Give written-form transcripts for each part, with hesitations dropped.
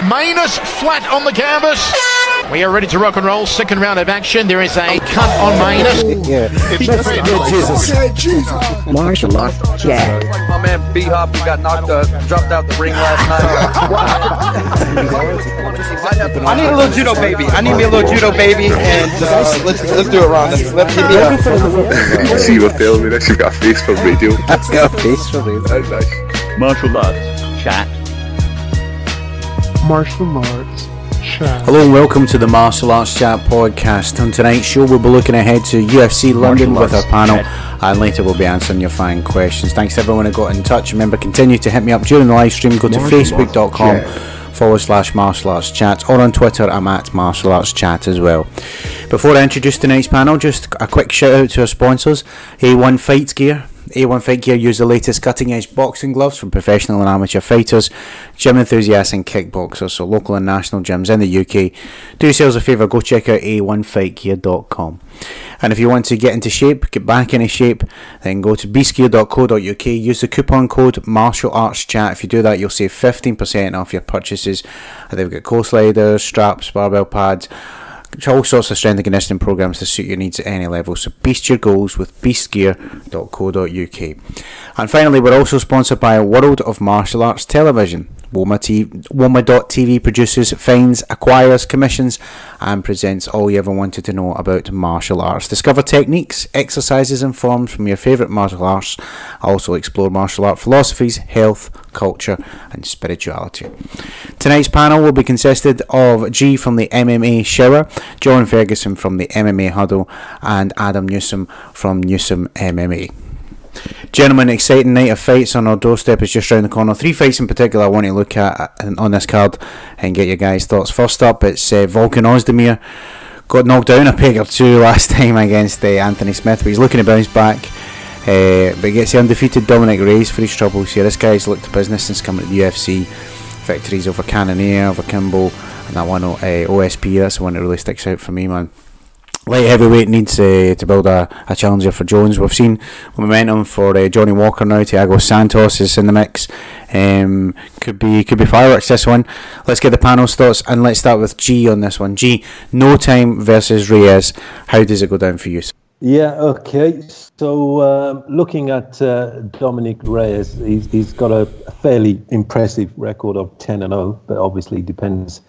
Manus flat on the canvas. We are ready to rock and roll. Second round of action. There is a cut on Manus. Yeah. Jesus. Martial art Jack. My man B-Hop, he got dropped out the ring last night. I need a little judo baby. I need me a little judo baby, and let's do it, Rhonda. Let's give me up. See what telling me this? You've got a face for radio. That's got a face for radio. That's nice. Martial arts chat. Martial arts chat. Hello and welcome to the Martial Arts Chat podcast. On tonight's show we'll be looking ahead to UFC London with our panel, and later we'll be answering your fan questions. Thanks to everyone who got in touch. Remember, continue to hit me up during the live stream. Go to facebook.com/Martial Arts Chat, or on Twitter I'm at Martial Arts Chat as well. Before I introduce tonight's panel, just a quick shout out to our sponsors, A1 Fight Gear. A1 Fight Gear use the latest cutting edge boxing gloves from professional and amateur fighters, gym enthusiasts and kickboxers, so local and national gyms in the UK. Do yourselves a favour, go check out a1fightgear.com. And if you want to get into shape, get back into shape, then go to beastgear.co.uk, use the coupon code Martial Arts Chat. If you do that, you'll save 15% off your purchases. They've got coast sliders, straps, barbell pads, all sorts of strength and conditioning programs to suit your needs at any level. So beast your goals with beastgear.co.uk. And finally, we're also sponsored by World of Martial Arts Television. WOMA.tv produces, finds, acquires, commissions and presents all you ever wanted to know about martial arts. Discover techniques, exercises and forms from your favourite martial arts. Also explore martial art philosophies, health, culture and spirituality. Tonight's panel will be consisted of G from the MMA Shower, John Ferguson from the MMA Huddle and Adam Newsom from Newsom MMA. Gentlemen, exciting night of fights on our doorstep is just round the corner. 3 fights in particular I want to look at on this card and get your guys' thoughts. First up, it's Volkan Oezdemir. Got knocked down a peg or two last time against Anthony Smith, but he's looking to bounce back. But he gets the undefeated Dominick Reyes for his troubles here. This guy's looked to business since coming to the UFC. Victories over Cannonier, over Kimbo, and that one OSP. That's the one that really sticks out for me, man. Light heavyweight needs to build a challenger for Jones. We've seen momentum for Johnny Walker now. Thiago Santos is in the mix. Could be fireworks this one. Let's get the panel's thoughts, and let's start with G on this one. G, no time versus Reyes. How does it go down for you? Yeah, okay. So looking at Dominick Reyes, he's got a fairly impressive record of 10-0, but obviously depends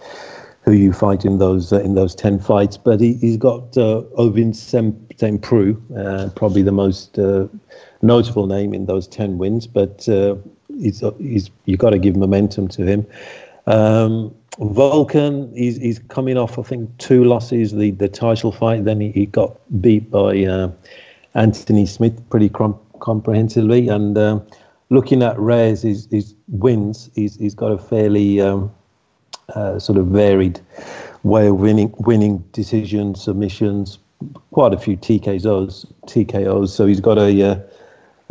who you fight in those 10 fights. But he's got Ovin Prue, probably the most notable name in those 10 wins. But you got to give momentum to him. Volkan, he's coming off, I think, 2 losses. The title fight, then he got beat by Anthony Smith pretty comprehensively. And looking at Reyes, his wins, he's got a fairly sort of varied way of winning decisions, submissions, quite a few TKOs. So he's got a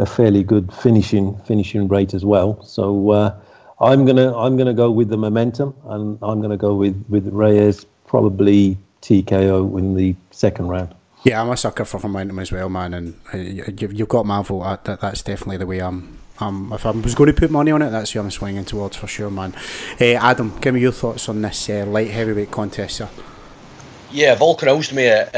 fairly good finishing rate as well. So I'm gonna go with the momentum, and I'm gonna go with Reyes, probably TKO in the second round. Yeah, I'm a sucker for momentum as well, man, and you've got my vote. That's definitely the way if I was going to put money on it, that's who I'm swinging towards for sure, man. Adam, give me your thoughts on this light heavyweight contest, sir. Yeah, Volkan Oezdemir,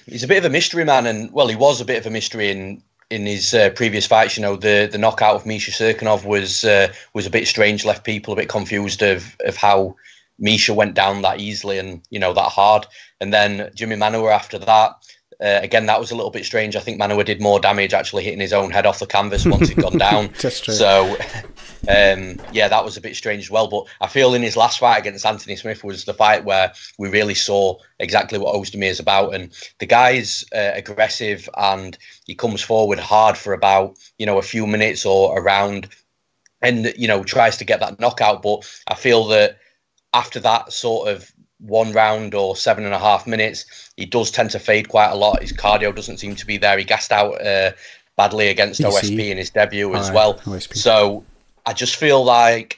he's a bit of a mystery man, and well, he was a bit of a mystery in his previous fights. You know, the knockout of Misha Serkinov was a bit strange, left people a bit confused of how Misha went down that easily and, you know, that hard. And then Jimmy Manuwa after that. Again, that was a little bit strange. I think Manuwa did more damage actually hitting his own head off the canvas once he'd gone down. That's true. So, yeah, that was a bit strange as well. But I feel in his last fight against Anthony Smith was the fight where we really saw exactly what Oezdemir is about. And the guy's aggressive, and he comes forward hard for about, you know, a few minutes or a round, and, you know, tries to get that knockout. But I feel that after that sort of 1 round or 7.5 minutes, he does tend to fade quite a lot. His cardio doesn't seem to be there. He gassed out badly against OSP in his debut as well. OSP. So I just feel like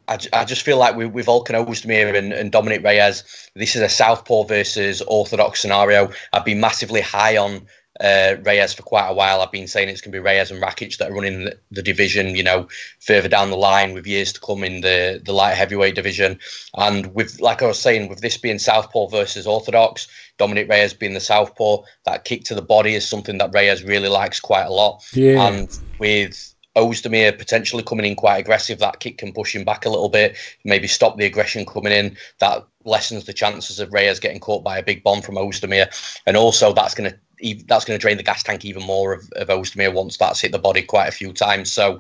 with Volkan Oezdemir and Dominick Reyes, this is a southpaw versus orthodox scenario. I'd be massively high on Reyes for quite a while. I've been saying it's going to be Reyes and Rakic that are running the division, you know, further down the line with years to come in the light heavyweight division. And with, like I was saying, with this being southpaw versus orthodox, Dominick Reyes being the southpaw, that kick to the body is something that Reyes really likes quite a lot. Yeah. And with Oezdemir potentially coming in quite aggressive, that kick can push him back a little bit, maybe stop the aggression coming in. That lessens the chances of Reyes getting caught by a big bomb from Oezdemir. And also that's going to drain the gas tank even more of Oezdemir once that's hit the body quite a few times. So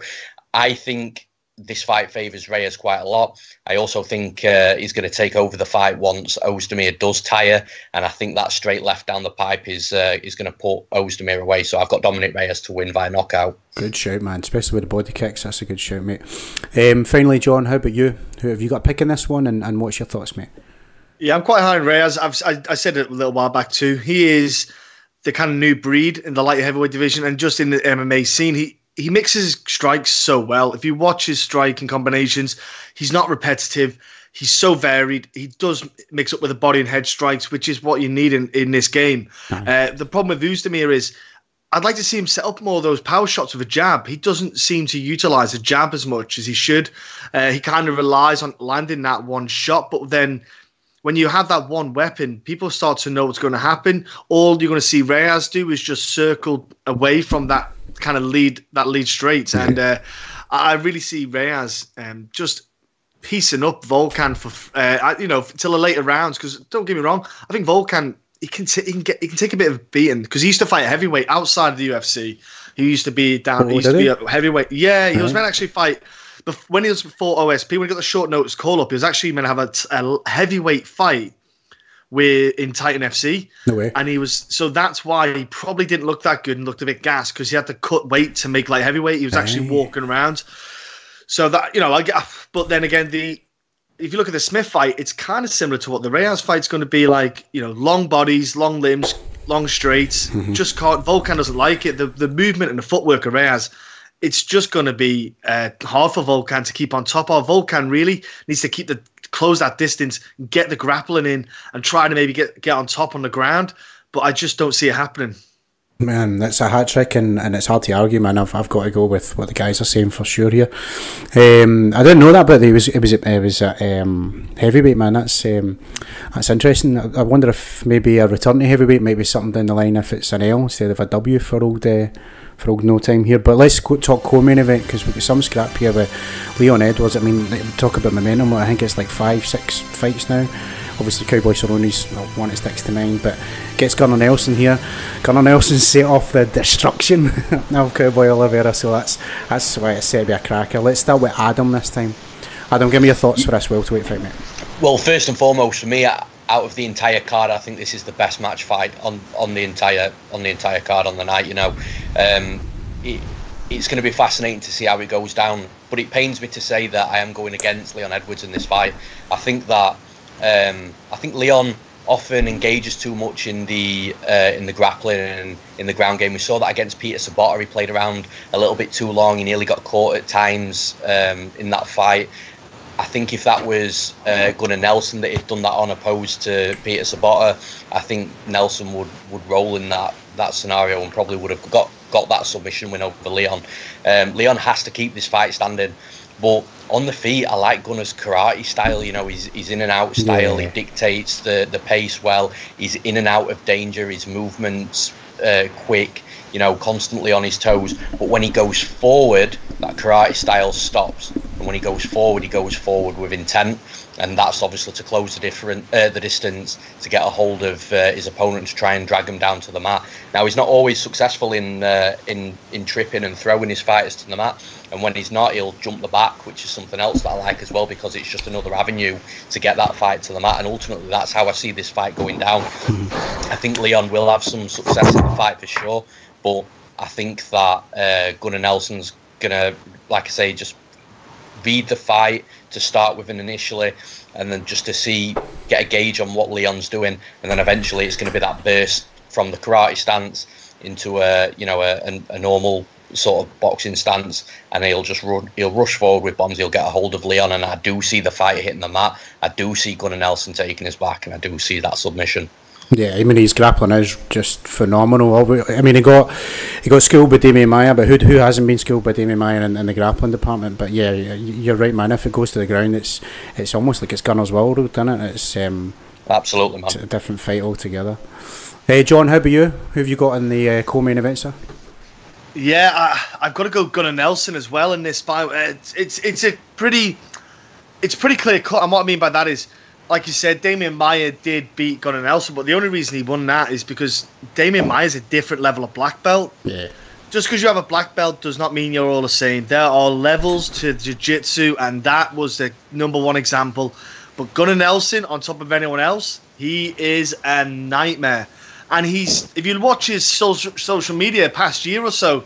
I think this fight favours Reyes quite a lot. I also think he's going to take over the fight once Oezdemir does tire, and I think that straight left down the pipe is going to put Oezdemir away. So I've got Dominick Reyes to win via knockout. Good shout, man, especially with the body kicks. That's a good shout, mate. Finally, John, how about you? Who have you got picking this one, and what's your thoughts, mate? Yeah, I'm quite high on Reyes. I said it a little while back too. He is the kind of new breed in the light heavyweight division, and just in the MMA scene, he mixes strikes so well. If you watch his striking combinations, he's not repetitive. He's so varied. He does mix up with the body and head strikes, which is what you need in this game. The problem with Oezdemir is I'd like to see him set up more of those power shots with a jab. He doesn't seem to utilize a jab as much as he should. He kind of relies on landing that one shot, but then when you have that one weapon, people start to know what's going to happen. All you're going to see Reyes do is just circle away from that kind of lead straight. And I really see Reyes just piecing up Volkan for till the later rounds. Because don't get me wrong, I think Volkan he can take a bit of a beating because he used to fight heavyweight outside of the UFC. He used to be down. He used to be a heavyweight. Yeah, he was meant to actually fight. But when he was before OSP, when he got the short notice call up, he was actually meant to have a heavyweight fight in Titan FC. No way. And so that's why he probably didn't look that good and looked a bit gassed because he had to cut weight to make light heavyweight. He was actually walking around. So that, but then again, if you look at the Smith fight, it's kind of similar to what the Reyes fight's going to be like. Long bodies, long limbs, long straights. Just can't. Volkan doesn't like it. The movement and the footwork of Reyes, it's just going to be hard for Volkan to keep on top of. Volkan really needs to close that distance, get the grappling in, and try to maybe get on top on the ground. But I just don't see it happening. Man, that's a hat trick, and it's hard to argue, man. I've got to go with what the guys are saying for sure here. I didn't know that, but it was heavyweight, man. That's interesting. I wonder if maybe a return to heavyweight might be something down the line if it's an L instead of a W for old no time here. But let's talk co-main event because we've got some scrap here with Leon Edwards. I mean, talk about momentum. I think it's like 5-6 fights now. Obviously, Cowboy Cerrone's 1-6-9, but gets Gunnar Nelson here. Gunnar Nelson set off the destruction of Cowboy Oliveira, so that's why it's set to be a cracker. Let's start with Adam this time. Adam, give me your thoughts for this welterweight fight, mate. Well, first and foremost, for me, out of the entire card, I think this is the best match fight on the entire card on the night. It's going to be fascinating to see how it goes down. But it pains me to say that I am going against Leon Edwards in this fight. I think Leon often engages too much in the grappling and in the ground game. We saw that against Peter Sabota. He played around a little bit too long. He nearly got caught at times in that fight. I think if that was Gunnar Nelson that had done that on opposed to Peter Sabota, I think Nelson would roll in that scenario and probably would have got that submission win over Leon. Leon has to keep this fight standing. But on the feet, I like Gunnar's karate style. He's in and out style. Yeah. He dictates the pace well. He's in and out of danger. His movement's quick, constantly on his toes. But when he goes forward, that karate style stops. And when he goes forward with intent. And that's obviously to close the distance, to get a hold of his opponent, to try and drag him down to the mat. Now, he's not always successful in tripping and throwing his fighters to the mat. And when he's not, he'll jump the back, which is something else that I like as well, because it's just another avenue to get that fight to the mat. And ultimately, that's how I see this fight going down. I think Leon will have some success in the fight for sure. But I think that Gunnar Nelson's going to, like I say, just read the fight to start with initially, and then just to get a gauge on what Leon's doing, and then eventually it's going to be that burst from the karate stance into a normal sort of boxing stance, and he'll rush forward with bombs. He'll get a hold of Leon, and I do see the fight hitting the mat. I do see Gunnar Nelson taking his back, and I do see that submission. Yeah, I mean his grappling is just phenomenal. I mean he got schooled by Damian Maia, but who hasn't been schooled by Damian Maia in the grappling department? But yeah, you're right, man. If it goes to the ground, it's almost like it's Gunnar's World, isn't it? It's absolutely, man. It's a different fight altogether. Hey, John, how about you? Who have you got in the co-main event, sir? Yeah, I've got to go Gunnar Nelson as well in this fight. It's pretty clear cut, and what I mean by that is, like you said, Damian Maia did beat Gunnar Nelson, but the only reason he won that is because Damian Maia is a different level of black belt. Yeah. Just because you have a black belt does not mean you're all the same. There are levels to jiu-jitsu, and that was the number one example. But Gunnar Nelson, on top of anyone else, he is a nightmare. And if you watch his social media past year or so,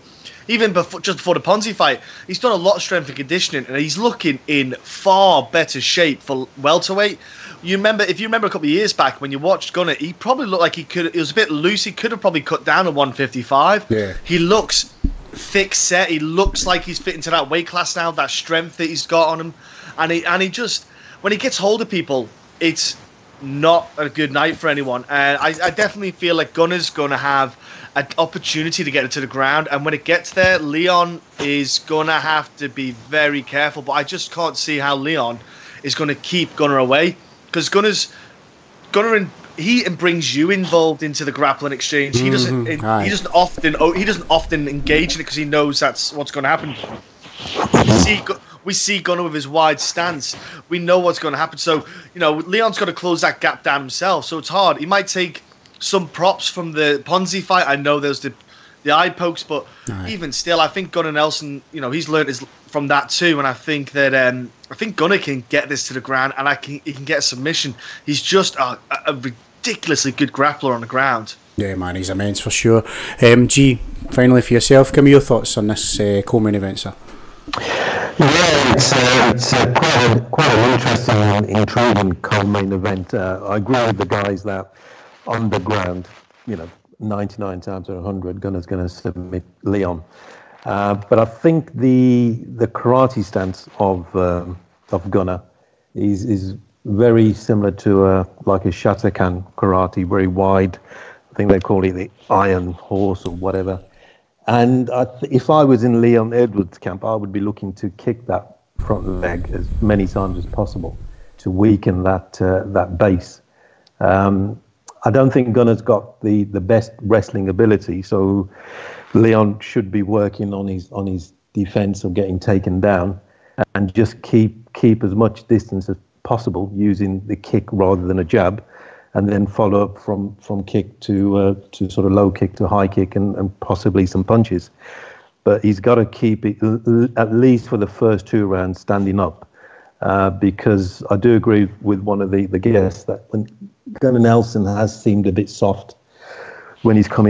even just before the Ponzi fight, he's done a lot of strength and conditioning, and he's looking in far better shape for welterweight. If you remember a couple of years back when you watched Gunnar, he probably looked like he was a bit loose. He could have probably cut down to 155. Yeah. He looks thick set. He looks like he's fit into that weight class now, that strength that he's got on him. And he just, when he gets hold of people, it's not a good night for anyone. And I definitely feel like Gunnar's going to have an opportunity to get it to the ground. And when it gets there, Leon is going to have to be very careful. But I just can't see how Leon is going to keep Gunnar away. Because Gunnar brings you involved into the grappling exchange. He doesn't often engage in it because he knows that's what's going to happen. We see Gunnar with his wide stance. We know what's going to happen. So Leon's got to close that gap down himself. So it's hard. He might take some props from the Ponzi fight. I know there's the eye pokes, but even still, I think Gunnar Nelson, he's learned from that too. And I think that I think Gunnar can get this to the ground, and he can get a submission. He's just a ridiculously good grappler on the ground. Yeah, man, he's immense for sure. G, finally for yourself, give me your thoughts on this co-main event, sir. Yeah, it's quite an interesting, intriguing co-main event. I agree with the guys that on the ground, 99 times out of 100, Gunnar's going to submit Leon. But I think the karate stance of Gunnar is very similar to like a Shatakan karate, very wide. I think they call it the Iron Horse or whatever. And if I was in Leon Edwards' camp, I would be looking to kick that front leg as many times as possible to weaken that base. I don't think Gunnar's got the best wrestling ability, so Leon should be working on his defense of getting taken down and just keep as much distance as possible using the kick rather than a jab, and then follow up from kick to sort of low kick to high kick and possibly some punches. But he's got to keep it, at least for the first two rounds, standing up. Because I do agree with one of the guests that when Gunnar Nelson has seemed a bit soft when he's come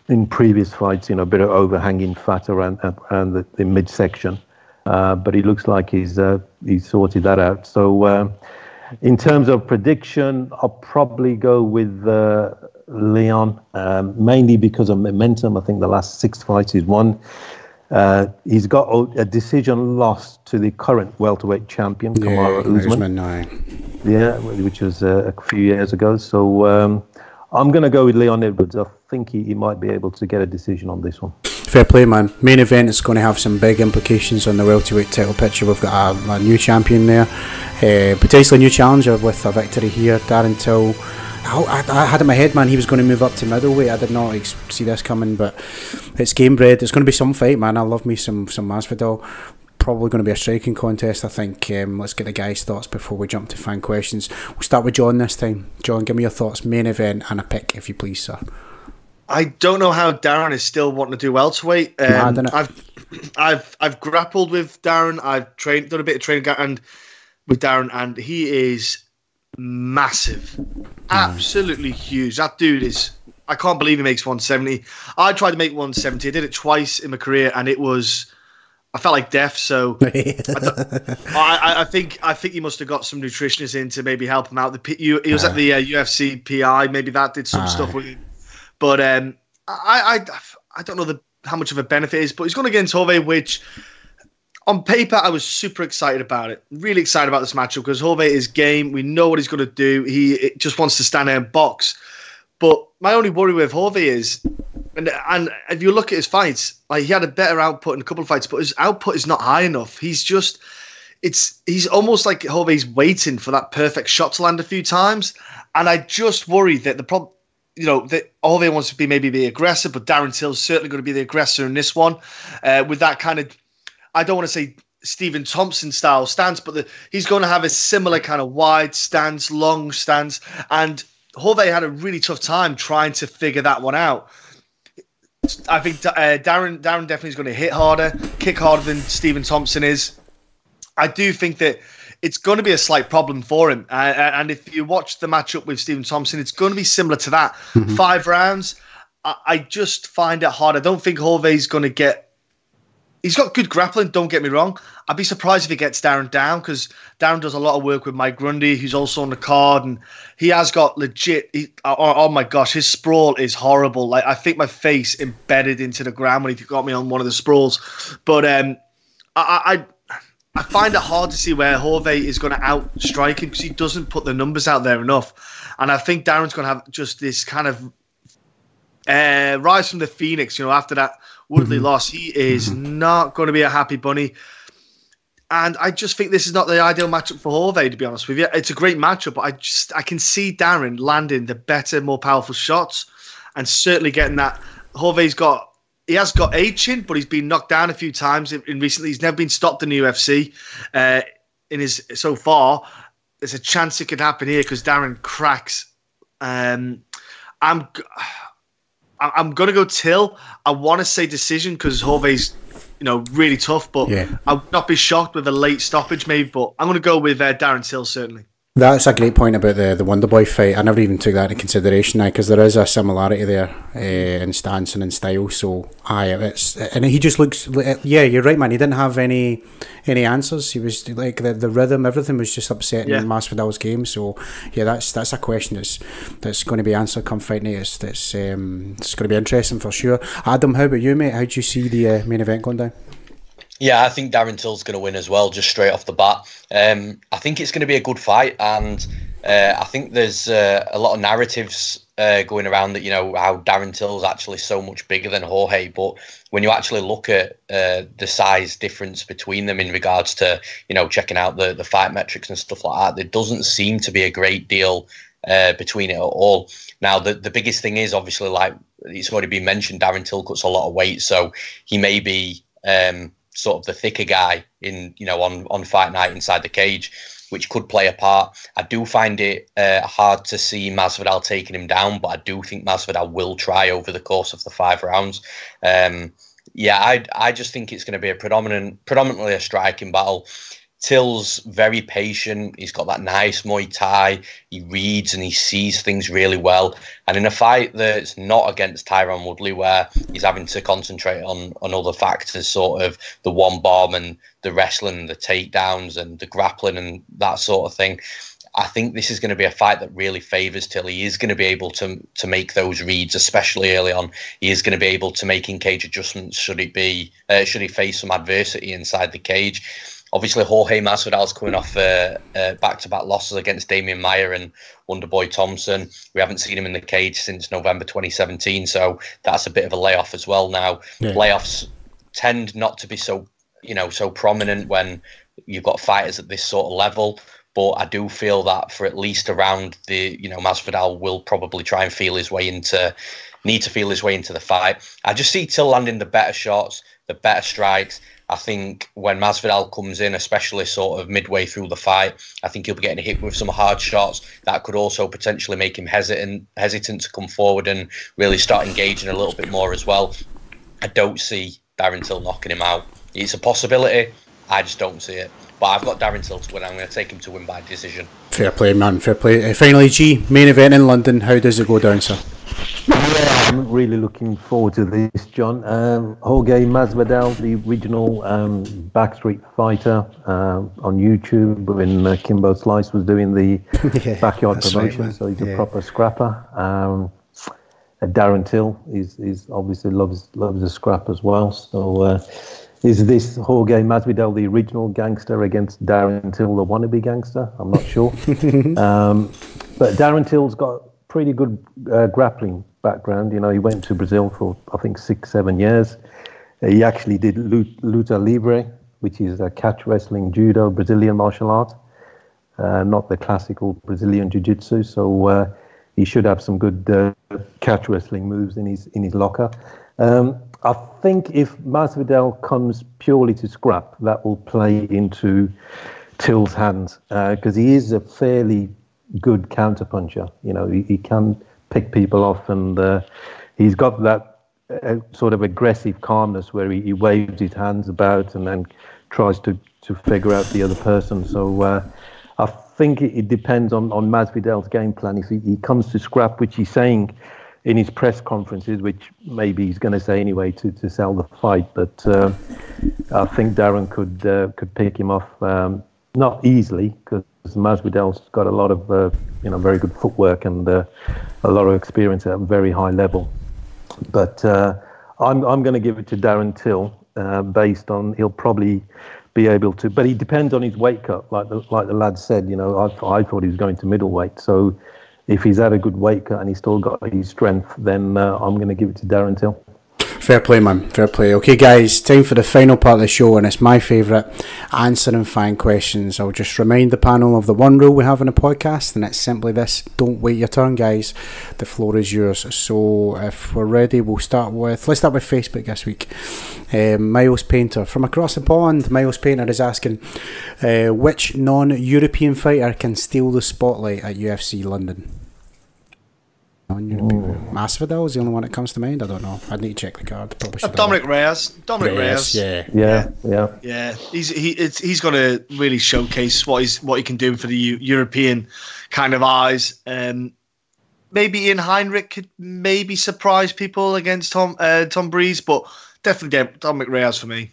in previous fights, a bit of overhanging fat around the midsection. But he looks like he's sorted that out. So in terms of prediction, I'll probably go with Leon, mainly because of momentum. I think the last 6 fights he's won. He's got a decision loss to the current welterweight champion, Kamaru Usman. Yeah, which was a few years ago. So I'm going to go with Leon Edwards. I think he might be able to get a decision on this one. Fair play, man. Main event is going to have some big implications on the welterweight title picture. We've got a new champion there, potentially a new challenger with a victory here, Darren Till. I had in my head, man, he was going to move up to middleweight. I did not see this coming, but it's game bred. It's going to be some fight, man. I love me some Masvidal. Probably going to be a striking contest, I think. Let's get the guys' thoughts before we jump to fan questions. We'll start with John this time. John, give me your thoughts, main event and a pick, if you please, sir. I don't know how Darren is still wanting to do welterweight. I've grappled with Darren. I've done a bit of training with Darren, and he is massive, absolutely huge. That dude is. I can't believe he makes 170. I tried to make 170. I did it twice in my career, and it was. I felt like death. So I think he must have got some nutritionists in to maybe help him out. He was at the UFC PI. Maybe that did some stuff with him. But I don't know how much of a benefit it is. But he's going against Jorge, which on paper I was super excited about it. Really excited about this matchup because Jorge is game. We know what he's going to do. He just wants to stand there and box. But my only worry with Jorge is, and if you look at his fights, like he had a better output in a couple of fights, but his output is not high enough. He's almost like Jorge's waiting for that perfect shot to land a few times, and I just worry that that Jorge wants to maybe be aggressive, but Darren Till's certainly going to be the aggressor in this one, with that kind of, I don't want to say Stephen Thompson style stance, but he's going to have a similar kind of wide stance, long stance, and Jorge had a really tough time trying to figure that one out. I think Darren definitely is going to hit harder, kick harder than Stephen Thompson is. I do think that it's going to be a slight problem for him. And if you watch the matchup with Stephen Thompson, it's going to be similar to that. 5 rounds, I just find it hard. I don't think Jorge's going to get... He's got good grappling, don't get me wrong. I'd be surprised if he gets Darren down, because Darren does a lot of work with Mike Grundy, who's also on the card, and he has got legit... oh my gosh, his sprawl is horrible. Like, I think my face embedded into the ground when he got me on one of the sprawls. But I find it hard to see where Jorge is going to outstrike him, because he doesn't put the numbers out there enough. And I think Darren's going to have just this kind of rise from the phoenix, after that Woodley loss. He is not going to be a happy bunny. And I just think this is not the ideal matchup for Jorge, to be honest with you. It's a great matchup, but I can see Darren landing the better, more powerful shots, and certainly getting that. He has got a chin, but he's been knocked down a few times in recently. He's never been stopped in the UFC. So far, there's a chance it could happen here because Darren cracks. I'm going to go Till. I want to say decision because Jorge's, really tough, but I would not be shocked with a late stoppage maybe, but I'm going to go with Darren Till, certainly. That's a great point about the Wonderboy fight. I never even took that into consideration now, because there is a similarity there in stance and in style. So, and he just looks. Yeah, you're right, man. He didn't have any answers. He was like the rhythm, everything was just upsetting Masvidal's game. So, yeah, that's a question that's going to be answered come fight night. It's going to be interesting for sure. Adam, how about you, mate? How do you see the main event going down? Yeah, I think Darren Till's going to win as well, just straight off the bat. I think it's going to be a good fight, and I think there's a lot of narratives going around that, how Darren Till's actually so much bigger than Jorge. But when you actually look at the size difference between them in regards to, checking out the fight metrics and stuff like that, there doesn't seem to be a great deal between it at all. Now, the biggest thing is, obviously, like it's already been mentioned, Darren Till cuts a lot of weight, so he may be... sort of the thicker guy on fight night inside the cage, which could play a part. I do find it hard to see Masvidal taking him down, but I do think Masvidal will try over the course of the 5 rounds. I just think it's going to be a predominantly a striking battle. Till's very patient. He's got that nice Muay Thai. He reads and he sees things really well. And in a fight that's not against Tyron Woodley, where he's having to concentrate on other factors, sort of the one bomb and the wrestling and the takedowns and the grappling and that sort of thing, I think this is going to be a fight that really favours Till. He is going to be able to make those reads, especially early on. He is going to be able to make in-cage adjustments should he face some adversity inside the cage. Obviously, Jorge Masvidal's coming off back-to-back losses against Damian Maia and Wonderboy Thompson. We haven't seen him in the cage since November 2017, so that's a bit of a layoff as well now. Yeah. Layoffs tend not to be so prominent when you've got fighters at this sort of level, but I do feel that for at least around Masvidal will probably try and feel his way into the fight. I just see Till landing the better shots, the better strikes. I think when Masvidal comes in, especially sort of midway through the fight, I think he'll be getting hit with some hard shots that could also potentially make him hesitant to come forward and really start engaging a little bit more as well. I don't see Darren Till knocking him out. It's a possibility. I just don't see it. But I've got Darren Till to win. I'm going to take him to win by decision. Fair play, man. Fair play. Finally, G, main event in London. How does it go down, sir? Yeah, I'm really looking forward to this, John. Jorge Masvidal, the original backstreet fighter on YouTube when Kimbo Slice was doing the backyard promotion, right, so he's a proper scrapper. Darren Till is obviously loves a scrap as well. So is this Jorge Masvidal the original gangster against Darren Till the wannabe gangster? I'm not sure. But Darren Till's got pretty good grappling background. You know, he went to Brazil for, I think, 6-7 years. He actually did luta libre, which is a catch wrestling, judo, Brazilian martial art, not the classical Brazilian jiu-jitsu. So he should have some good catch wrestling moves in his locker. I think if Masvidal comes purely to scrap, that will play into Till's hands, because he is a fairly good counterpuncher. You know, he can pick people off, and he's got that sort of aggressive calmness where he waves his hands about and then tries to figure out the other person. So I think it depends on Masvidal's game plan. If he comes to scrap, which he's saying in his press conferences, which maybe he's going to say anyway to sell the fight, but I think Darren could pick him off, not easily, because Masvidal's got a lot of very good footwork and a lot of experience at a very high level. But I'm going to give it to Darren Till, based on he'll probably be able to, but he depends on his weight cut, like the lad said. You know, I thought he was going to middleweight, so if he's had a good weight cut and he's still got his strength, then I'm going to give it to Darren Till. Fair play, man. Fair play. Okay, guys, time for the final part of the show, and it's my favourite, answering fan questions. I'll just remind the panel of the one rule we have in the podcast, and it's simply this: don't wait your turn, guys. The floor is yours. So if we're ready, let's start with Facebook this week. Miles Painter from across the pond. Miles Painter is asking, which non-European fighter can steal the spotlight at UFC London? Masvidal is the only one that comes to mind. I don't know. I'd need to check the card. Dominick Reyes. Dominick Reyes. Yeah. He's got to really showcase what he can do for the European kind of eyes. Maybe Ian Heinrich could maybe surprise people against Tom Breeze, but definitely Dominick Reyes for me.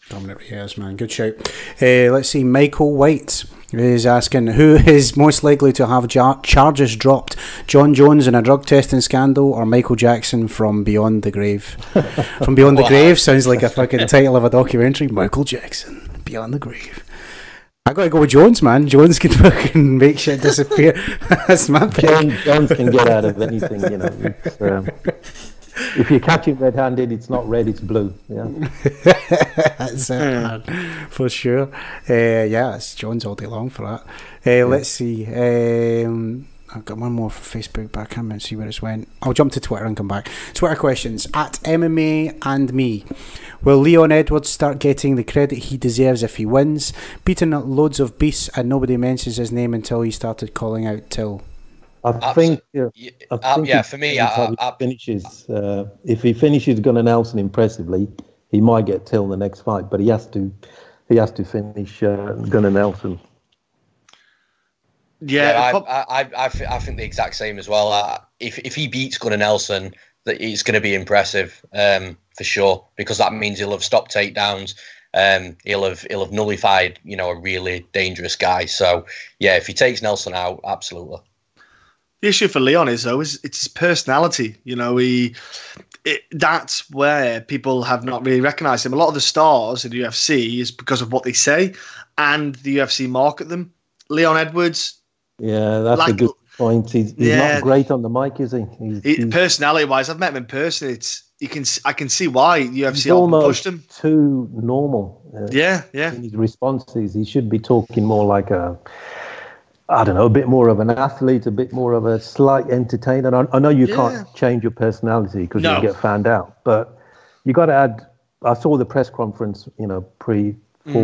Dominick Reyes, man, good shout. Let's see. Michael White is asking, who is most likely to have charges dropped? John Jones in a drug testing scandal, or Michael Jackson from Beyond the Grave? From Beyond the Grave sounds like a fucking title of a documentary. Michael Jackson, Beyond the Grave. I gotta go with Jones, man. Jones can fucking make shit disappear. That's my pick. Jones can get out of anything, you know. If you catch him red-handed, it's not red, it's blue. Yeah, that's it, man, for sure. It's Jones all day long for that. Let's see. I've got one more for Facebook, but I can't remember, see where it's went. I'll jump to Twitter and come back. Twitter questions at MMA and me. Will Leon Edwards start getting the credit he deserves if he wins? Beating loads of beasts and nobody mentions his name until he started calling out Till. I think for me, if he finishes Gunnar Nelson impressively, he might get Till the next fight, but he has to finish Gunnar Nelson. I think the exact same as well. If he beats Gunnar Nelson, that it's going to be impressive, for sure, because that means he'll have stopped takedowns. He'll have nullified, a really dangerous guy. So yeah, if he takes Nelson out, absolutely. The issue for Leon is it's his personality. That's where people have not really recognised him. A lot of the stars in the UFC is because of what they say, and the UFC market them. Leon Edwards. Yeah, that's a good point. He's not great on the mic, is he? Personality-wise, I've met him in person. I can see why the UFC pushed him. Too normal. In his responses, he should be talking more like a bit more of an athlete, a bit more of a slight entertainer. I know you can't change your personality because you'll get found out, but you got to add. I saw the press conference, 4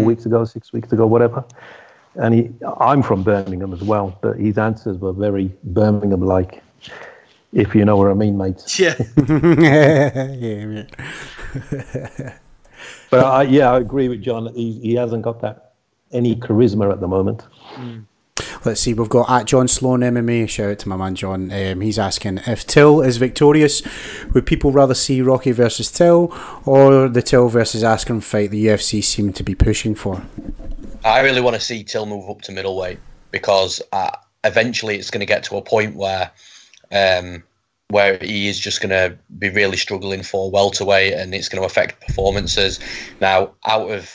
weeks ago, 6 weeks ago, whatever. And I'm from Birmingham as well, but his answers were very Birmingham-like, if you know what I mean, mate. Yeah. Yeah. But I agree with John. He hasn't got any charisma at the moment. Let's see, we've got at John Sloan MMA, shout out to my man John. He's asking, if Till is victorious, would people rather see Rocky versus Till or the Till versus Askren fight the UFC seem to be pushing for? I really want to see Till move up to middleweight, because eventually it's going to get to a point where he is just going to be really struggling for welterweight, and it's going to affect performances. Now, out of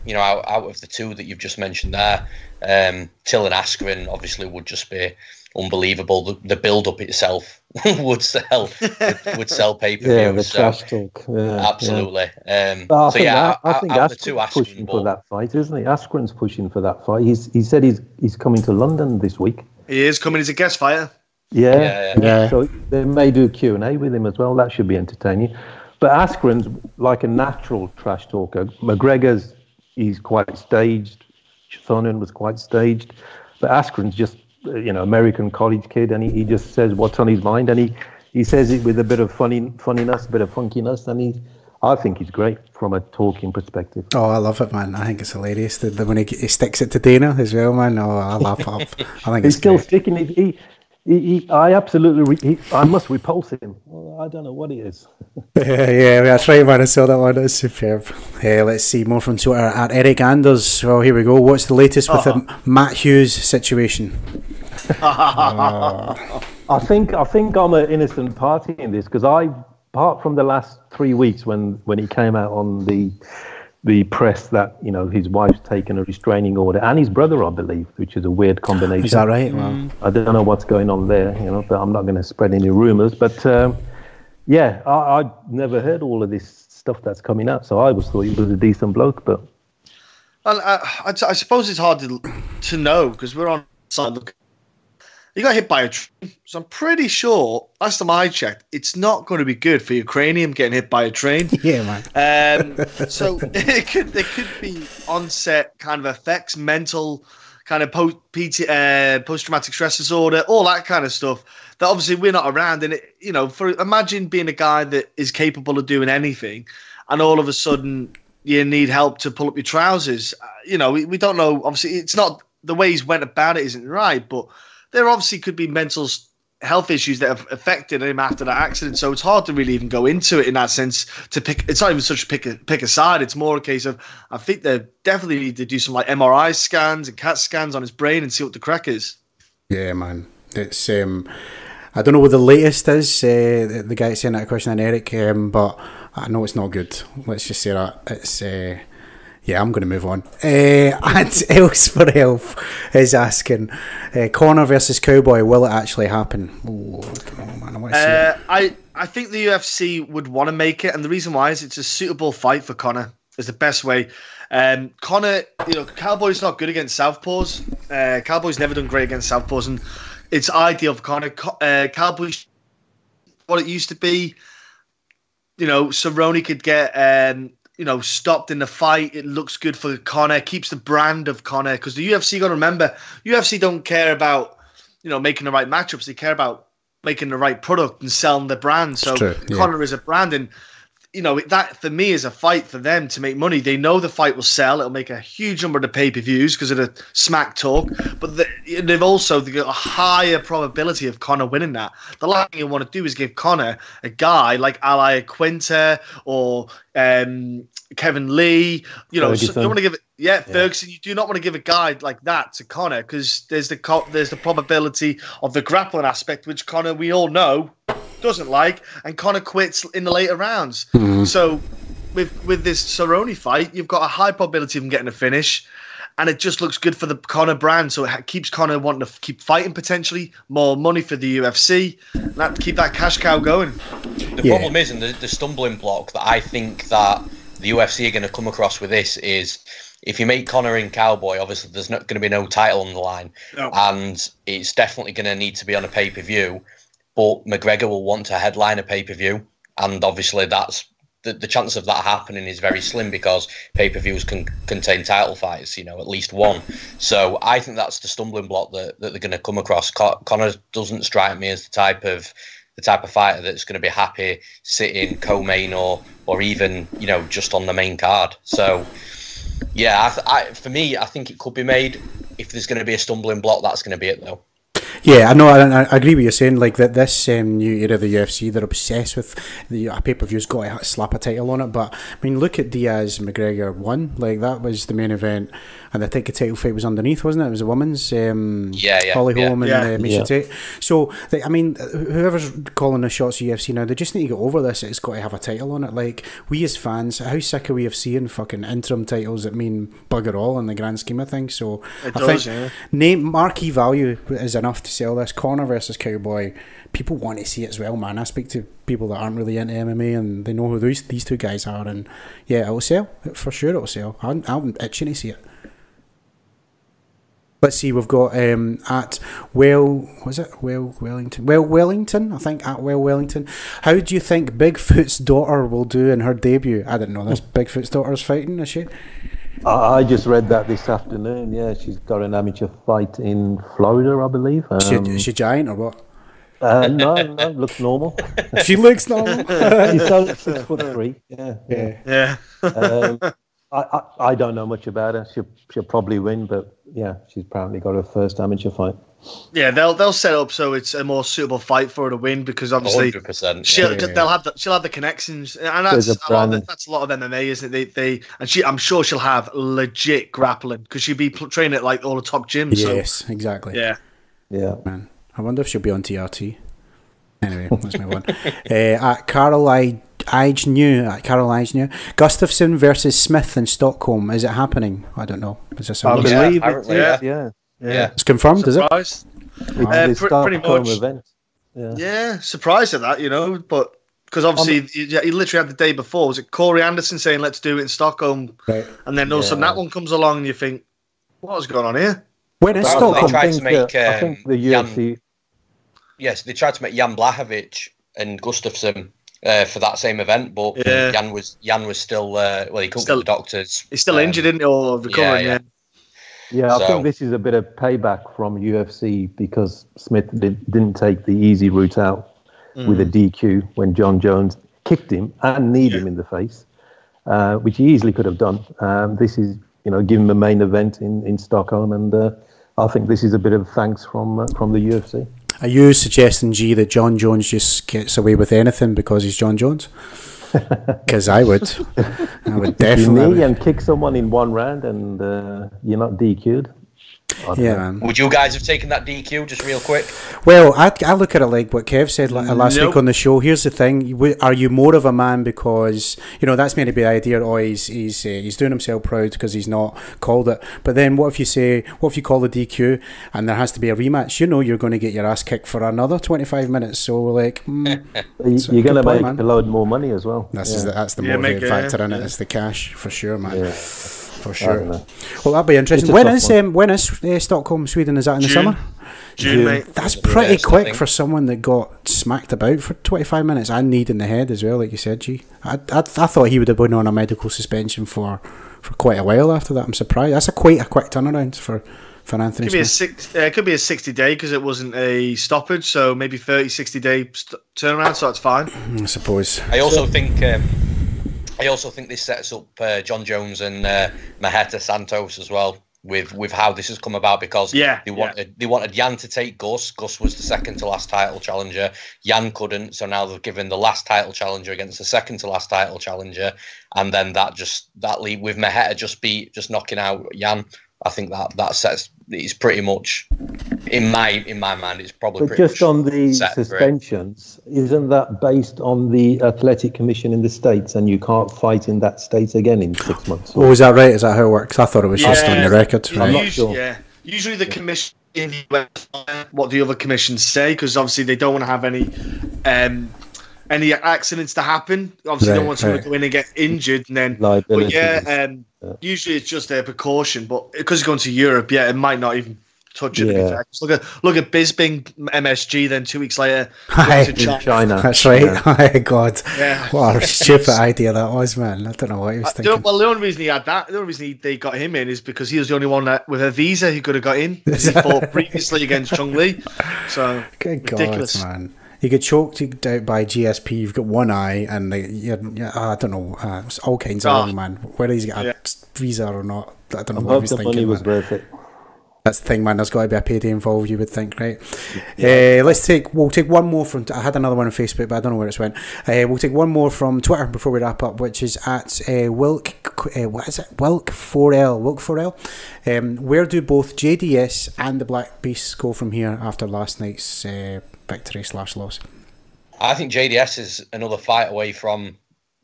the two that you've just mentioned there, Till and Askren obviously would just be unbelievable. The build-up itself would sell pay-per-view. Yeah, the trash talk. Yeah, absolutely. Yeah. I think Askren's pushing for that fight, isn't he? Askren's pushing for that fight. He said he's coming to London this week. He is coming as a guest fighter. Yeah. So they may do Q&A with him as well. That should be entertaining. But Askren's like a natural trash talker. McGregor's, he's quite staged. Sonnen was quite staged. But Askren's just, American college kid, and he just says what's on his mind, and he says it with a bit of funniness, a bit of funkiness, and I think he's great from a talking perspective. Oh, I love it, man. I think it's hilarious. When he sticks it to Dana as well, man. Oh, I laugh up. I think he's still sticking it. I must repulse him. Well, I don't know what it is. yeah, that's right, man. I saw that one. That's superb. Let's see more from Twitter at Eric Anders. Well, here we go. What's the latest with the Matt Hughes situation? I think I'm an innocent party in this, because apart from the last 3 weeks when he came out on the press that his wife's taken a restraining order, and his brother, I believe, which is a weird combination. Is that right? Wow. I don't know what's going on there, but I'm not going to spread any rumours. But I'd never heard all of this stuff that's coming out, so I thought he was a decent bloke. But I suppose it's hard to know, because we're on side looking. He got hit by a train, so I'm pretty sure, last time I checked, it's not going to be good for Ukrainian getting hit by a train. Yeah, man. So there could be onset kind of effects, mental kind of post-traumatic stress disorder, all that kind of stuff that obviously we're not around. And imagine being a guy that is capable of doing anything, and all of a sudden you need help to pull up your trousers. We don't know. Obviously, it's not the way he's went about it isn't right, but there obviously could be mental health issues that have affected him after that accident. So it's hard to really even go into it in that sense. It's not even such a pick a side. It's more a case of, I think they definitely need to do some like MRI scans and CAT scans on his brain and see what the crack is. Yeah, man. It's I don't know what the latest is. The guy saying that question on Eric, but I know it's not good. Let's just say that it's. Yeah, I'm going to move on. And Else for Health is asking, Conor versus Cowboy, will it actually happen? Oh, come on, man. I want to see it. I think the UFC would want to make it, and the reason why is it's a suitable fight for Conor. Is the best way. Conor, Cowboy's not good against southpaws. Cowboy's never done great against southpaws, and it's ideal for Conor. Cowboy's what it used to be. Cerrone could get... stopped in the fight. It looks good for Conor, keeps the brand of Conor, because the UFC, got to remember, UFC don't care about, making the right matchups. They care about making the right product and selling the brand. So Conor is a brand, and that for me is a fight for them to make money. They know the fight will sell. It'll make a huge number of the pay-per-views because of the smack talk, but they've got a higher probability of Conor winning that. The last thing you want to do is give Conor a guy like Ali Quinter or Kevin Lee. You don't want to give it. Ferguson. You do not want to give a guy like that to Conor, because there's the probability of the grappling aspect, which Conor, we all know, doesn't like, and Conor quits in the later rounds. Mm-hmm. So with this Cerrone fight, you've got a high probability of him getting a finish, and it just looks good for the Conor brand. So it keeps Conor wanting to keep fighting, potentially more money for the UFC, and that keep that cash cow going. The problem is, and the stumbling block that I think that the UFC are going to come across with this is, if you make Conor and Cowboy, obviously there's not going to be no title on the line, and it's definitely going to need to be on a pay-per-view. But McGregor will want to headline a pay-per-view, and obviously that's the chance of that happening is very slim, because pay-per-views can contain title fights, at least one. So I think that's the stumbling block that they're going to come across. Conor doesn't strike me as the type of fighter that's going to be happy sitting co-main or even just on the main card. So yeah, for me, I think it could be made. If there's going to be a stumbling block, that's going to be it though. Yeah, I know. I agree with you saying like that. This new era of the UFC, they're obsessed with the pay-per-view's got to slap a title on it. But I mean, look at Diaz McGregor 1. Like that was the main event, and I think the title fight was underneath, wasn't it? It was a women's. Holly Holm and Miesha Tate. So I mean, whoever's calling the shots of UFC now, they just need to get over this. It's got to have a title on it. Like we as fans, how sick are we of seeing fucking interim titles that mean bugger all in the grand scheme of things? So I think marquee value is enough to sell this. Corner versus Cowboy, people want to see it as well, man. I speak to people that aren't really into MMA and they know who these two guys are, and yeah, it'll sell for sure. It'll sell. I'm itching to see it. Let's see, we've got at Wellington, I think, at Wellington. How do you think Bigfoot's daughter will do in her debut? I didn't know this. Bigfoot's daughter's fighting, is she? I just read that this afternoon. Yeah, she's got an amateur fight in Florida, I believe. Is she giant or what? No, looks normal. She looks normal. She's only 6'3". Yeah. I don't know much about her. She'll probably win, but yeah, she's apparently got her first amateur fight. Yeah, they'll set up so it's a more suitable fight for her to win, because obviously 100%, she'll have the connections, and that's a lot of MMA, isn't it? I'm sure she'll have legit grappling because she'll be training at like all the top gyms. Yes, exactly. Yeah. Man, I wonder if she'll be on TRT. Anyway, let's move on. At Carol Ige, Gustafsson versus Smith in Stockholm. Is it happening? I don't know. Is this I believe it. Yeah. It's confirmed, surprised. is it? Pretty much. Event. Yeah, surprised at that, but because obviously he literally had the day before. Was it Corey Anderson saying let's do it in Stockholm, right. And then all of a sudden that one comes along and you think, what's going on here? When is Stockholm? I think the UFC. Yes, they tried to make Jan Blachowicz and Gustafsson for that same event, but Jan was still he couldn't get the doctors. He's still injured, isn't he, or recovering? Yeah, I think this is a bit of payback from UFC because Smith didn't take the easy route out with a DQ when John Jones kicked him and kneed him in the face, which he easily could have done. This is, give him a main event in Stockholm, and I think this is a bit of thanks from the UFC. Are you suggesting, G, that John Jones just gets away with anything because he's John Jones? Because I would definitely. And kick someone in one round and you're not DQ'd. Man. Would you guys have taken that DQ just real quick? Well, I look at it like what Kev said last week on the show. Here's the thing: are you more of a man because that's meant to be the idea? Oh, he's doing himself proud because he's not called it. But then what if you call the DQ and there has to be a rematch? You're going to get your ass kicked for another 25 minutes. So like, you're going to make a load more money as well. That's the motivating factor in it. It's the cash for sure, man. Yeah. For sure. Well, that'll be interesting. When is Stockholm, Sweden? Is that in the summer? June, mate. That's pretty quick for someone that got smacked about for 25 minutes and kneed in the head as well, like you said, G. I thought he would have been on a medical suspension for quite a while after that. I'm surprised. That's quite a quick turnaround for Anthony Smith. It could be a 60-day because it wasn't a stoppage, so maybe 30, 60-day turnaround, so that's fine. I suppose. I also think this sets up John Jones and Maheta Santos as well with how this has come about, because they wanted Jan to take Gus. Gus was the second to last title challenger. Jan couldn't, so now they've given the last title challenger against the second to last title challenger, and then that lead with Maheta just knocking out Jan. I think that sets. It's pretty much in my mind. It's probably. But just on the suspensions, isn't that based on the athletic commission in the States, and you can't fight in that state again in 6 months? Oh, is that right? Is that how it works? I thought it was just on your record. I'm not sure. Yeah, usually the commission in the US, what the other commissions say, because obviously they don't want to have any accidents to happen. Obviously, they don't want someone to go in and get injured, and then. Liability. Usually it's just a precaution, but because it's going to Europe, it might not even touch it. Yeah. Look at Bisping MSG. Then 2 weeks later, to China. That's right. Yeah. Oh God, what a stupid idea that was, man. I don't know what he was thinking. Well, the only reason he had that, the only reason they got him in is because he was the only one with a visa who could have got in. He fought previously against Chung Lee. So good ridiculous. God, man. You get choked out by GSP. You've got one eye, and I don't know, it's all kinds of wrong, man. Whether he's got a visa or not, I don't know. I hope the money was worth it. That's the thing, man. There's got to be a payday involved, you would think, right? Yeah. We'll take one more from. I had another one on Facebook, but I don't know where it's went. We'll take one more from Twitter before we wrap up, which is at Wilk. What is it? Wilk4L. Wilk4L. Where do both JDS and the Black Beasts go from here after last night's victory/loss? I think JDS is another fight away from,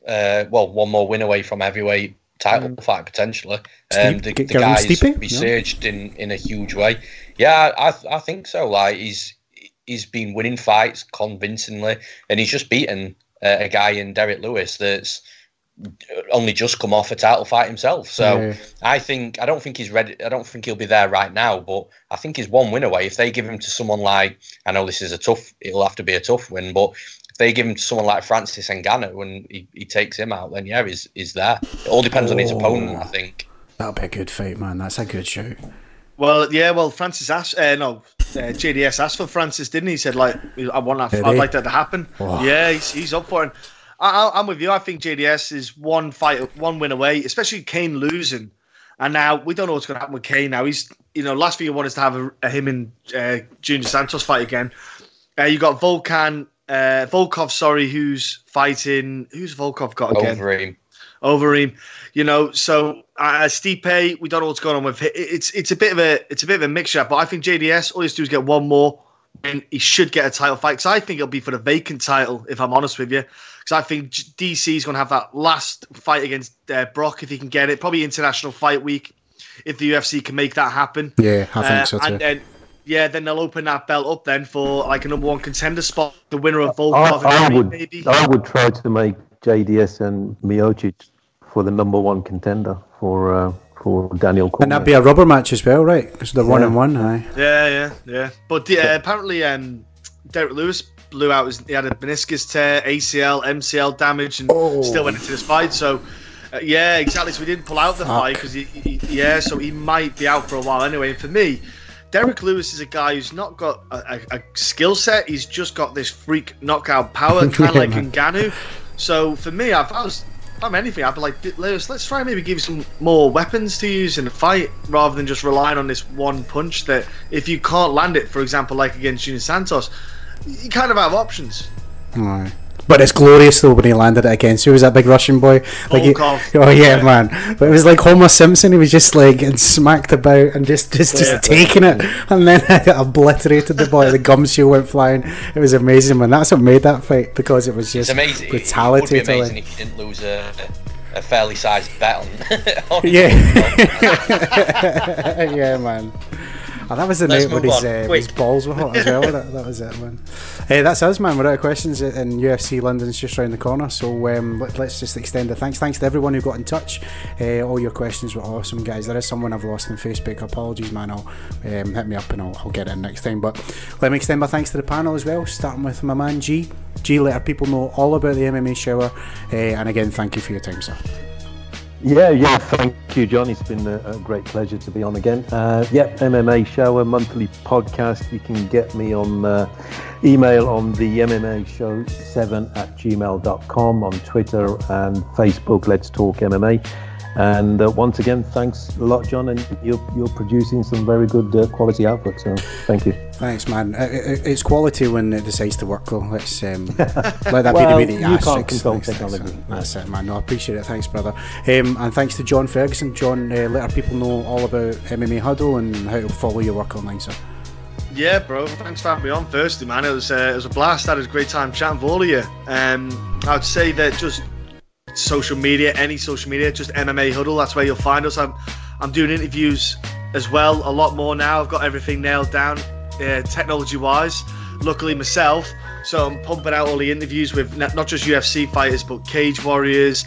one more win away from heavyweight title fight potentially. The guy's resurged in a huge way. Yeah, I think so. Like he's been winning fights convincingly, and he's just beaten a guy in Derek Lewis that's only just come off a title fight himself. So I don't think he's ready. I don't think he'll be there right now, but I think he's one win away. If they give him to someone like, I know this is it'll have to be a tough win, but if they give him to someone like Francis Ngannou when he takes him out, then yeah, he's there. It all depends on his opponent, I think. That'll be a good fight, man. That's a good shout. Well, yeah. Well, Francis asked. JDS asked for Francis, didn't he? He said like, I'd like that to happen. Oh. Yeah, he's up for it. I'm with you. I think JDS is one win away, especially Kane losing. And now we don't know what's going to happen with Kane. Now he's, last thing you want is to have him and Junior Santos fight again. You got Volkov, who's fighting. Who's Volkov got again? Overeem. So Stipe, we don't know what's going on with him. It's a bit of a mixture. But I think JDS, all he has to do is get one more, and he should get a title fight. Because I think it'll be for the vacant title, if I'm honest with you. Because I think DC is going to have that last fight against Brock if he can get it. Probably International Fight Week, if the UFC can make that happen. Yeah, I think so too. And then they'll open that belt up then for like a number one contender spot. The winner of Volkov. Maybe. I would try to make JDS and Miocic for the number one contender for Daniel Cormier. And that'd be a rubber match as well, right? Because they're 1-1. Aye. Yeah. But apparently, Derek Lewis blew out. He had a meniscus tear, ACL, MCL damage, and still went into this fight. So, yeah, exactly. So he didn't pull out the fight because so he might be out for a while anyway. And for me, Derek Lewis is a guy who's not got a skill set. He's just got this freak knockout power, kind of like Ngannou. So for me, if I'm anything, I'd be like, Lewis, let's try and maybe give you some more weapons to use in the fight rather than just relying on this one punch that if you can't land it, for example, like against Junior Santos, you kind of have options. Right. But it's glorious though when he landed it against. Who was that big Russian boy? Man! But it was like Homer Simpson. He was just like and smacked about and just taking it, and then obliterated the boy. The gum shield went flying. It was amazing, man. That's what made that fight because it was just amazing. Brutality. It would be amazing if you didn't lose a fairly sized bet on. Yeah, yeah, man. Oh, that was the night when his balls were hot as well. That was it, man. Hey, that's us, man. We're out of questions, and UFC London's just around the corner. So let's just extend the thanks. Thanks to everyone who got in touch. All your questions were awesome, guys. There is someone I've lost on Facebook. Apologies, man. I'll hit me up and I'll get it in next time. But let me extend my thanks to the panel as well, starting with my man G. Let our people know all about the MMA shower. And again, thank you for your time, sir. Yeah, thank you, John. It's been a great pleasure to be on again. MMA Shower monthly podcast. You can get me on email on the MMA Show 7@gmail.com, on Twitter and Facebook. Let's Talk MMA. And once again, thanks a lot, John. And you're producing some very good quality output. So thank you. Thanks, man. It's quality when it decides to work, though. Let's let that be the you can't control technology. That's it, man. No, I appreciate it. Thanks, brother. And thanks to John Ferguson. John, let our people know all about MMA Huddle and how to follow your work online, sir. Yeah, bro. Thanks for having me on. Firstly, man, it was a blast. I had a great time chatting with all of you. I'd say that just social media, any social media, just MMA Huddle. That's where you'll find us. I'm doing interviews as well, a lot more now. I've got everything nailed down, technology-wise. Luckily myself, so I'm pumping out all the interviews with not just UFC fighters, but Cage Warriors.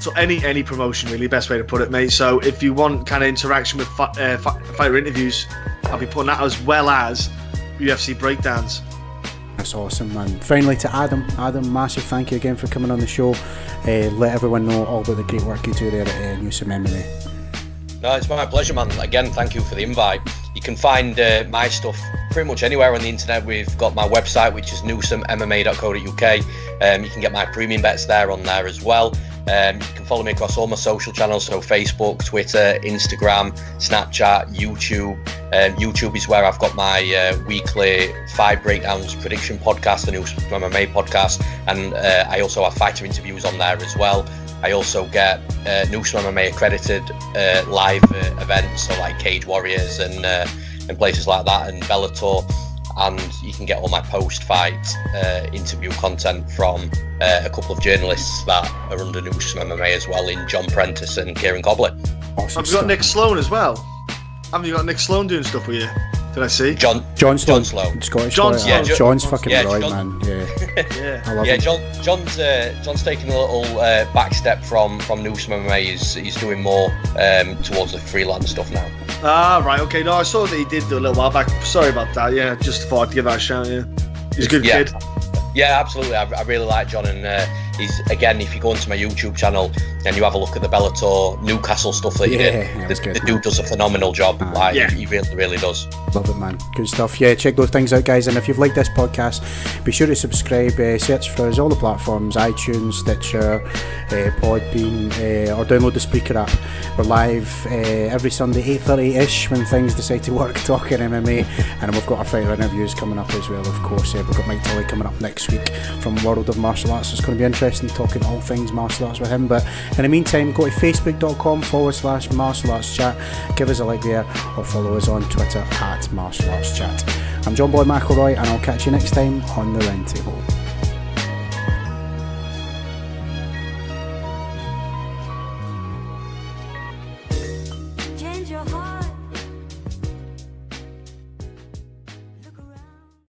So any promotion, really, best way to put it, mate. So if you want kind of interaction with fighter interviews, I'll be putting that as well as UFC breakdowns. That's awesome, man. Finally, to Adam, massive thank you again for coming on the show. Let everyone know all about the great work you do there at Newsome MMA. No, it's my pleasure, man. Again, thank you for the invite. You can find my stuff pretty much anywhere on the internet. We've got my website, which is newsomemma.co.uk. You can get my premium bets there on there as well. You can follow me across all my social channels, so Facebook, Twitter, Instagram, Snapchat, YouTube. YouTube is where I've got my weekly fight breakdowns prediction podcast, the Noosh MMA podcast, and I also have fighter interviews on there as well. I also get Noosh MMA accredited live events, so like Cage Warriors and places like that, and Bellator. And you can get all my post-fight interview content from a couple of journalists that are under Noosh MMA as well, in John Prentice and Kieran Cobley. Awesome. Have you got Nick Sloan as well? Haven't you got Nick Sloan doing stuff with you? Did I see? John Sloan. Scottish John Sloan. Yeah, John's fucking right, John, man. Yeah. I love him. John's taking a little back step from Noosh MMA. He's doing more towards the freelance stuff now. Ah, right, okay. No, I saw that he did do a little while back. Sorry about that. Yeah, just thought I'd give that a shout. Yeah, he's a good kid. Yeah, absolutely. I really like John, and he's, again, if you go onto my YouTube channel and you have a look at the Bellator Newcastle stuff that he did, the dude does a phenomenal job. He really, really does. Love it, man. Good stuff. Yeah, check those things out, guys. And if you've liked this podcast, be sure to subscribe. Search for us all the platforms: iTunes, Stitcher, Podbean, or download the Spreaker app. We're live every Sunday 8:30ish when things decide to work, talking MMA, and we've got our fighter interviews coming up as well. Of course, we've got Mike Tully coming up next week from World of Martial Arts. It's going to be interesting talking all things martial arts with him. But in the meantime, go to facebook.com/martial arts chat, give us a like there, or follow us on Twitter @martial arts chat. I'm John Boy McElroy, and I'll catch you next time on the round table.